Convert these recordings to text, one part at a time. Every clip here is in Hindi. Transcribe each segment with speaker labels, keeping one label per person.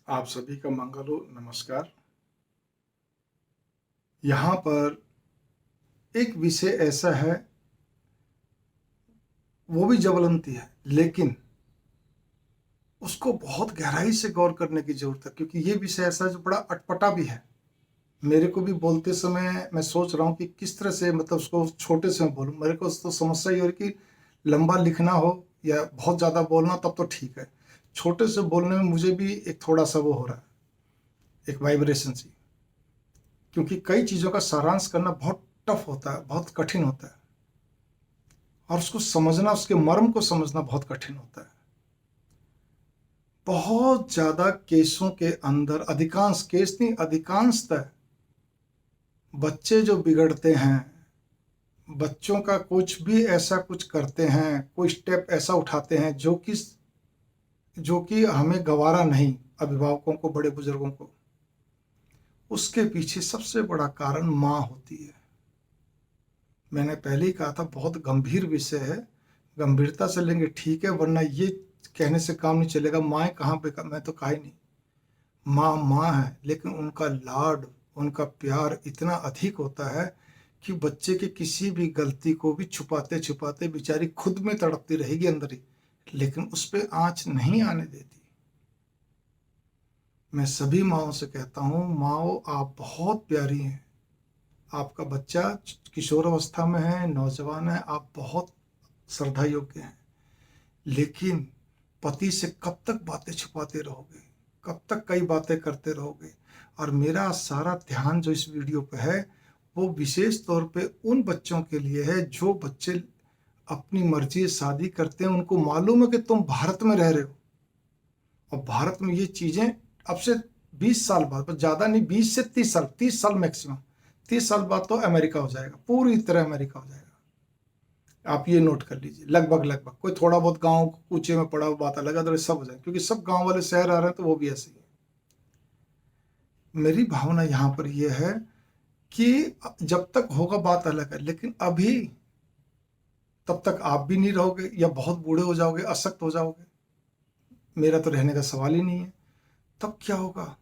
Speaker 1: आप सभी का मंगल हो। नमस्कार। यहाँ पर एक विषय ऐसा है, वो भी ज्वलंती है, लेकिन उसको बहुत गहराई से गौर करने की ज़रूरत है, क्योंकि ये विषय ऐसा है जो बड़ा अटपटा भी है। मेरे को भी बोलते समय मैं सोच रहा हूँ कि किस तरह से, मतलब उसको छोटे से मैं बोलूँ। मेरे को तो समस्या ये हो रही कि लंबा लिखना हो या बहुत ज़्यादा बोलना तब तो ठीक है, छोटे से बोलने में मुझे भी एक थोड़ा सा वो हो रहा है, एक वाइब्रेशन सी। क्योंकि कई चीज़ों का सारांश करना बहुत टफ होता है, बहुत कठिन होता है, और उसको समझना, उसके मर्म को समझना बहुत कठिन होता है। बहुत ज़्यादा केसों के अंदर, अधिकांश केस नहीं, अधिकांशतः बच्चे जो बिगड़ते हैं, बच्चों का कुछ भी ऐसा कुछ करते हैं, कोई स्टेप ऐसा उठाते हैं जो कि हमें गवारा नहीं, अभिभावकों को, बड़े बुजुर्गों को, उसके पीछे सबसे बड़ा कारण माँ होती है। मैंने पहले ही कहा था, बहुत गंभीर विषय है, गंभीरता से लेंगे ठीक है, वरना ये कहने से काम नहीं चलेगा माँ कहाँ पे, मैं तो कहा ही नहीं। माँ माँ है, लेकिन उनका लाड, उनका प्यार इतना अधिक होता है कि बच्चे की किसी भी गलती को भी छुपाते छुपाते बेचारी खुद में तड़पती रहेगी अंदर ही, लेकिन उस पर आँच नहीं आने देती। मैं सभी माँओं से कहता हूँ, माँओं आप बहुत प्यारी हैं। आपका बच्चा किशोर अवस्था में है, नौजवान है, आप बहुत श्रद्धा योग्य हैं, लेकिन पति से कब तक बातें छुपाते रहोगे, कब तक कई बातें करते रहोगे। और मेरा सारा ध्यान जो इस वीडियो पे है, वो विशेष तौर पे उन बच्चों के लिए है जो बच्चे अपनी मर्जी से शादी करते हैं। उनको मालूम है कि तुम भारत में रह रहे हो, और भारत में ये चीज़ें अब से 20 साल बाद, बस ज़्यादा नहीं, 20 से 30 साल, 30 साल मैक्सिमम, 30 साल बाद तो अमेरिका हो जाएगा, पूरी तरह अमेरिका हो जाएगा। आप ये नोट कर लीजिए, लगभग लगभग। कोई थोड़ा बहुत गांव कूचे में पड़ा हुआ बात अलग है, तो सब हो जाए, क्योंकि सब गांव वाले शहर आ रहे हैं, तो वो भी ऐसे ही है। मेरी भावना यहाँ पर यह है कि जब तक होगा बात अलग है, लेकिन अभी तब तक आप भी नहीं रहोगे, या बहुत बूढ़े हो जाओगे, अशक्त हो जाओगे, मेरा तो रहने का सवाल ही नहीं है। तब क्या होगा?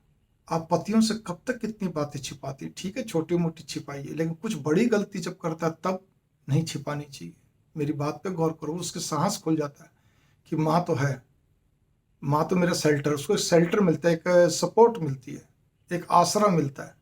Speaker 1: आप पतियों से कब तक कितनी बातें छिपाती? ठीक है, छोटी मोटी छिपाइए, लेकिन कुछ बड़ी गलती जब करता है तब नहीं छिपानी चाहिए। मेरी बात पे गौर करो, उसके साहस खुल जाता है कि माँ तो है, माँ तो मेरा शेल्टर, उसको एक शेल्टर मिलता है, एक सपोर्ट मिलती है, एक आसरा मिलता है।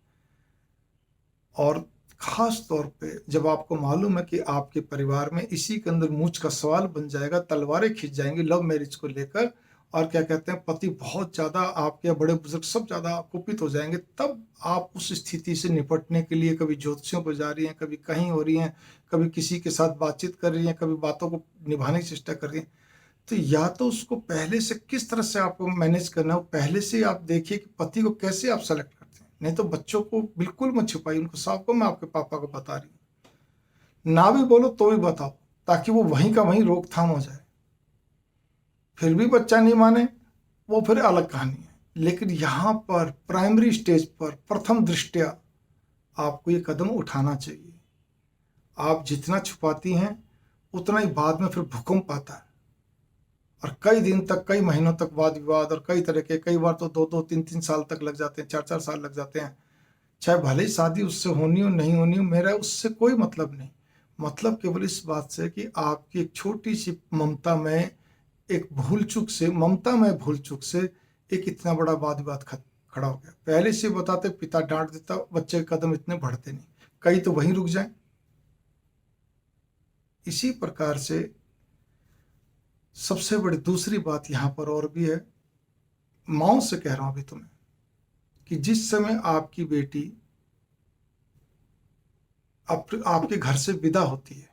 Speaker 1: और खास तौर पे जब आपको मालूम है कि आपके परिवार में इसी के अंदर मूंछ का सवाल बन जाएगा, तलवारें खिंच जाएंगी लव मैरिज को लेकर, और क्या कहते हैं, पति बहुत ज़्यादा, आपके बड़े बुजुर्ग सब ज़्यादा कुपित हो जाएंगे, तब आप उस स्थिति से निपटने के लिए कभी ज्योतिषियों पर जा रही हैं, कभी कहीं हो रही हैं, कभी किसी के साथ बातचीत कर रही हैं, कभी बातों को निभाने की चेष्टा कर रही हैं। तो या तो उसको पहले से किस तरह से आपको मैनेज करना हो, पहले से आप देखिए कि पति को कैसे आप सेलेक्ट करते हैं। नहीं तो बच्चों को बिल्कुल मत छुपाइए, उनको साफ को, मैं आपके पापा को बता रही हूँ, ना भी बोलो तो भी बताओ, ताकि वो वहीं का वहीं रोकथाम हो जाए। फिर भी बच्चा नहीं माने, वो फिर अलग कहानी है। लेकिन यहाँ पर प्राइमरी स्टेज पर प्रथम दृष्टया आपको ये कदम उठाना चाहिए। आप जितना छुपाती हैं उतना ही बाद में फिर भूकंप आता है, और कई दिन तक, कई महीनों तक वाद विवाद, और कई तरह के, कई बार तो 2-2, 3-3 साल तक लग जाते हैं, 4-4 साल लग जाते हैं। चाहे भले ही शादी उससे होनी हो नहीं होनी हो, मेरा उससे कोई मतलब नहीं। मतलब केवल इस बात से कि आपकी एक छोटी सी ममता में, एक भूल चूक से, ममता में भूल चूक से एक इतना बड़ा वाद विवाद खड़ा हो गया। पहले से बताते, पिता डांट देता, बच्चे के कदम इतने बढ़ते नहीं, कई तो वहीं रुक जाए। इसी प्रकार से सबसे बड़ी दूसरी बात यहाँ पर और भी है, माओ से कह रहा हूं अभी तुम्हें, कि जिस समय आपकी बेटी आपके घर से विदा होती है,